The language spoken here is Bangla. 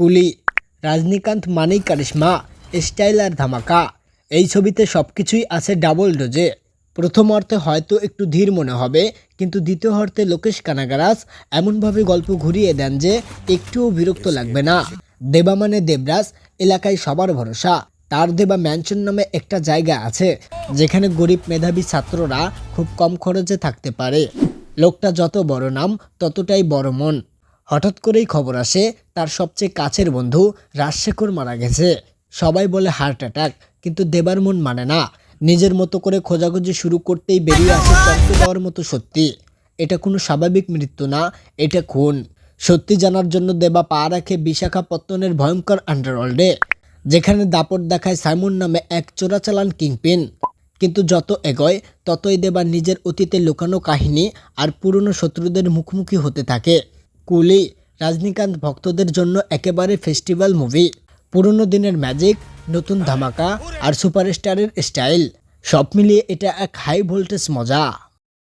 কুলি, রজনীকান্ত মানেই কারিশমা, স্টাইল আর ধামাকা। এই ছবিতে সবকিছুই আছে ডাবল ডোজে। প্রথম অর্থে হয়তো একটু ধীর মনে হবে, কিন্তু দ্বিতীয় অর্থে লোকেশ কানাগরাজ এমনভাবে গল্প ঘুরিয়ে দেন যে একটুও বিরক্ত লাগবে না। দেবা মানে দেবরাজ, এলাকায় সবার ভরসা। তার দেবা ম্যানশন নামে একটা জায়গা আছে যেখানে গরিব মেধাবী ছাত্ররা খুব কম খরচে থাকতে পারে। লোকটা যত বড় নাম ততটাই বড় মন। হঠাৎ করেই খবর আসে তার সবচেয়ে কাছের বন্ধু রাজশেখর মারা গেছে। সবাই বলে হার্ট অ্যাটাক, কিন্তু দেবার মন মানে না। নিজের মতো করে খোঁজাখুঁজি শুরু করতেই বেরিয়ে আসে চমকে দেওয়ার মতো সত্যি। এটা কোনো স্বাভাবিক মৃত্যু না, এটা খুন। সত্যি জানার জন্য দেবা পা রাখে বিশাখাপত্তনের ভয়ঙ্কর আন্ডারওয়ার্ল্ডে, যেখানে দাপট দেখায় সাইমন নামে এক চোরাচালান কিংপিন। কিন্তু যত এগোয় ততই দেবা নিজের অতীতে লুকানো কাহিনী আর পুরনো শত্রুদের মুখোমুখি হতে থাকে। কুলি, রজনীকান্ত ভক্তদের জন্য একেবারে ফেস্টিভ্যাল মুভি। পুরনো দিনের ম্যাজিক, নতুন ধামাকা আর সুপারস্টারের স্টাইল, সব মিলিয়ে এটা এক হাই ভোল্টেজ মজা।